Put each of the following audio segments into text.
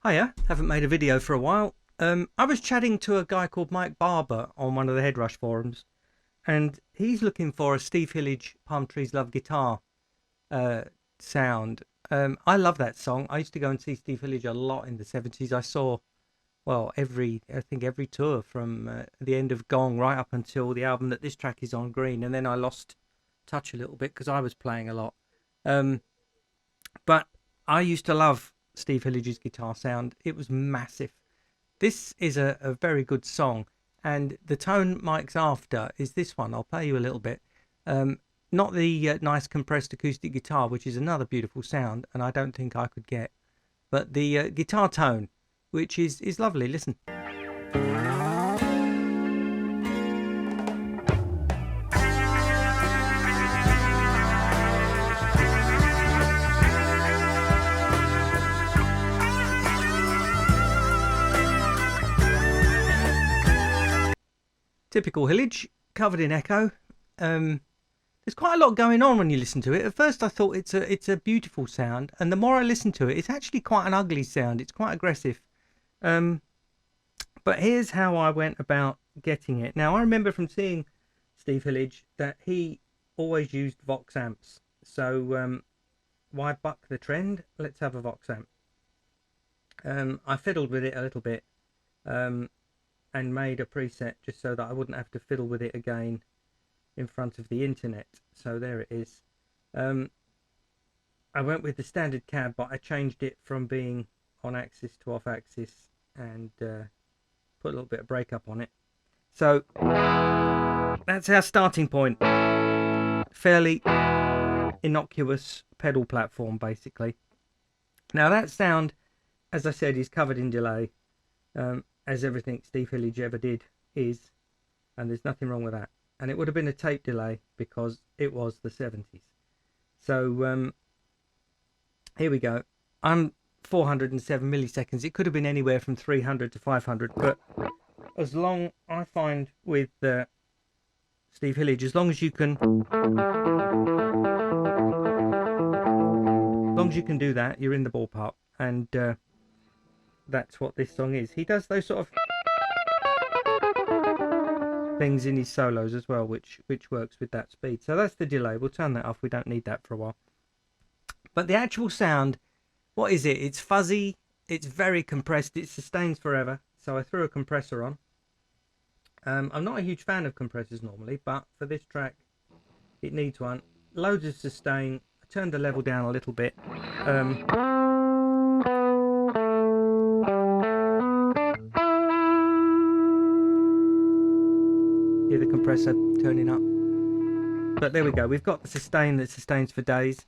Hiya, haven't made a video for a while. I was chatting to a guy called Mike Barber on one of the Headrush forums, and he's looking for a Steve Hillage Palm Trees Love guitar sound. I love that song. I used to go and see Steve Hillage a lot in the 70s. I saw, well, every tour from the end of Gong right up until the album that this track is on, Green, and then I lost touch a little bit because I was playing a lot. But I used to love Steve Hillage's guitar sound. It was massive. This is a very good song, and the tone Mike's after is this one. I'll play you a little bit. Not the nice compressed acoustic guitar, which is another beautiful sound, and I don't think I could get, but the guitar tone, which is lovely. Listen. Typical Hillage, covered in echo. There's quite a lot going on when you listen to it. At first I thought it's a beautiful sound, and the more I listen to it, it's actually quite an ugly sound. It's quite aggressive. But here's how I went about getting it. Now, I remember from seeing Steve Hillage that he always used Vox amps. So why buck the trend? Let's have a Vox amp. I fiddled with it a little bit. And made a preset just so that I wouldn't have to fiddle with it again in front of the internet. So there it is. I went with the standard cab, but I changed it from being on axis to off axis and put a little bit of breakup on it. So that's our starting point. Fairly innocuous pedal platform, basically. Now that sound, as I said, is covered in delay. As everything Steve Hillage ever did is, and there's nothing wrong with that. And it would have been a tape delay because it was the 70s. So here we go. I'm 407 milliseconds. It could have been anywhere from 300 to 500, but as long, I find with Steve Hillage, as long as you can do that, you're in the ballpark. And that's what this song is. He does those sort of things in his solos as well, which works with that speed. So that's the delay. We'll turn that off. We don't need that for a while. But the actual sound, what is it? It's fuzzy. It's very compressed. It sustains forever. So I threw a compressor on. I'm not a huge fan of compressors normally, but for this track, it needs one. Loads of sustain. I turned the level down a little bit. Hear the compressor turning up. But there we go. We've got the sustain that sustains for days.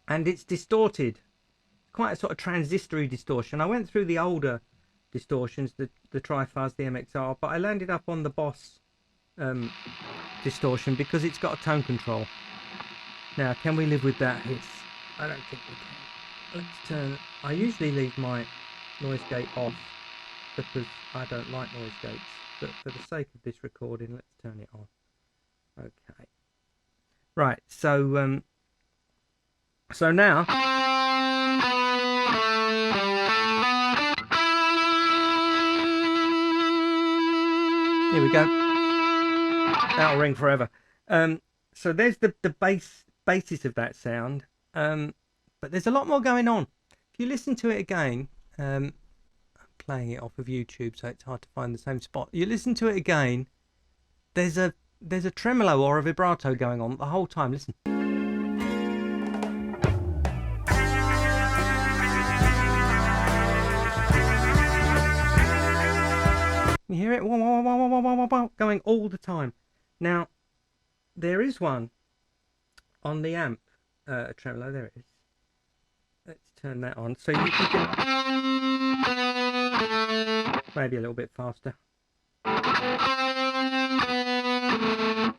And it's distorted. Quite a sort of transistory distortion. I went through the older distortions, the Tri-Fuzz, the MXR, but I landed up on the Boss distortion because it's got a tone control. Now, can we live with that hiss? I don't think we can. Let's turn... I usually leave my noise gate off because I don't like noise gates. But for the sake of this recording, let's turn it on. Okay. Right, so now here we go. That'll ring forever. So there's the basis of that sound. But there's a lot more going on. If you listen to it again, playing it off of YouTube, so it's hard to find the same spot. You listen to it again, there's a tremolo or a vibrato going on the whole time. Listen. You hear it going all the time. Now there is one on the amp, a tremolo. There it is. Let's turn that on so you can get maybe a little bit faster. I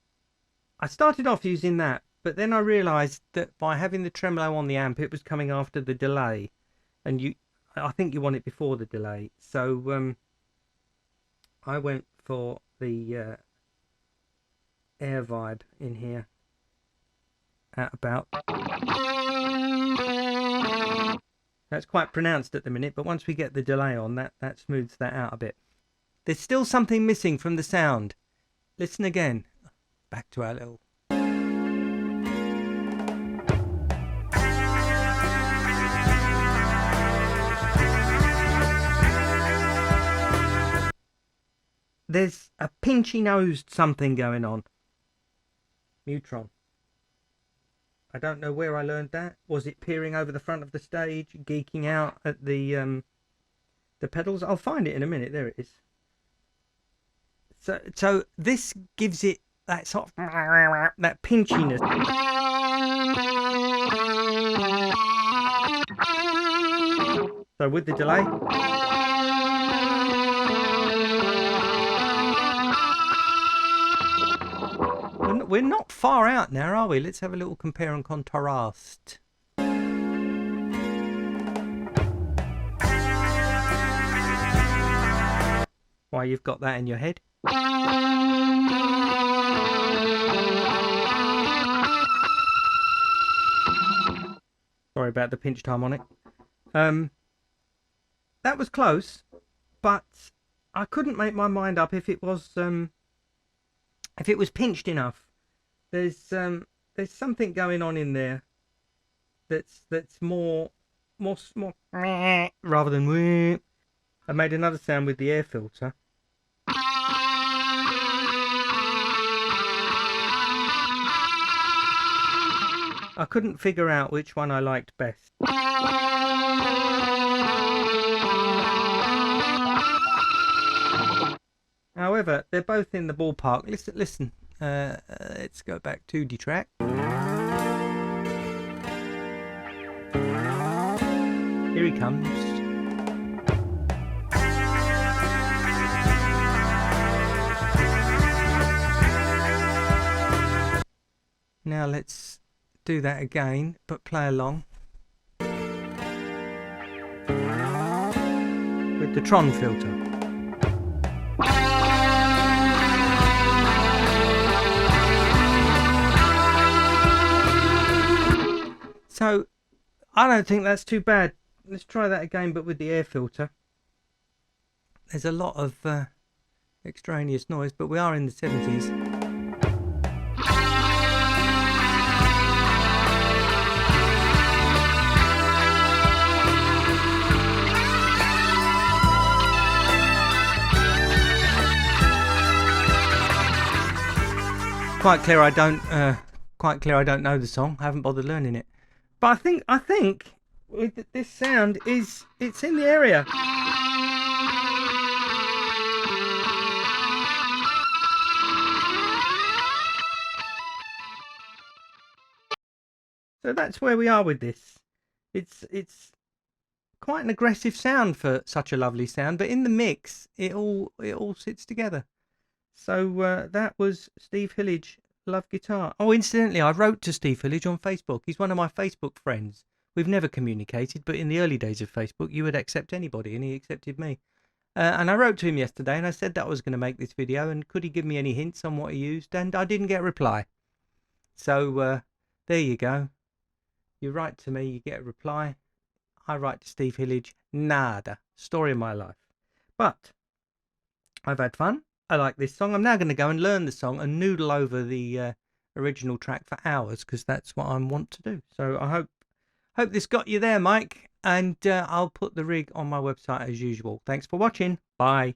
started off using that, but then I realised that by having the tremolo on the amp, it was coming after the delay, and I think you want it before the delay. So I went for the air vibe in here at about That's quite pronounced at the minute, but once we get the delay on, that smooths that out a bit. There's still something missing from the sound. Listen again. Back to our little... There's a pinchy-nosed something going on. Mutron. I don't know where I learned that. Was it peering over the front of the stage, geeking out at the pedals? I'll find it in a minute. There it is. So this gives it that sort of that pinchiness. So with the delay. We're not far out now, are we? Let's have a little compare and contrast. Why, you've got that in your head? Sorry about the pinch time on it. That was close, but I couldn't make my mind up if it was pinched enough. There's something going on in there that's more rather than wee. I made another sound with the air filter. I couldn't figure out which one I liked best. However, they're both in the ballpark. Listen. Let's go back to the track. Here he comes. Now let's do that again, but play along with the Tron filter. So I don't think that's too bad. Let's try that again, but with the air filter. There's a lot of extraneous noise, but we are in the 70s. Quite clear I don't know the song. I haven't bothered learning it. But I think with this sound it's in the area. So that's where we are with this. It's quite an aggressive sound for such a lovely sound, but in the mix it all sits together. So that was Steve Hillage, Love Guitar. Oh, incidentally, I wrote to Steve Hillage on Facebook. He's one of my Facebook friends. We've never communicated, but in the early days of Facebook, you would accept anybody, and he accepted me. And I wrote to him yesterday, and I said that I was going to make this video, and could he give me any hints on what he used? And I didn't get a reply. So there you go. You write to me, you get a reply. I write to Steve Hillage, nada. Story of my life. But I've had fun. I like this song. I'm now going to go and learn the song and noodle over the original track for hours, because that's what I want to do. So I hope this got you there, Mike. And I'll put the rig on my website as usual. Thanks for watching. Bye.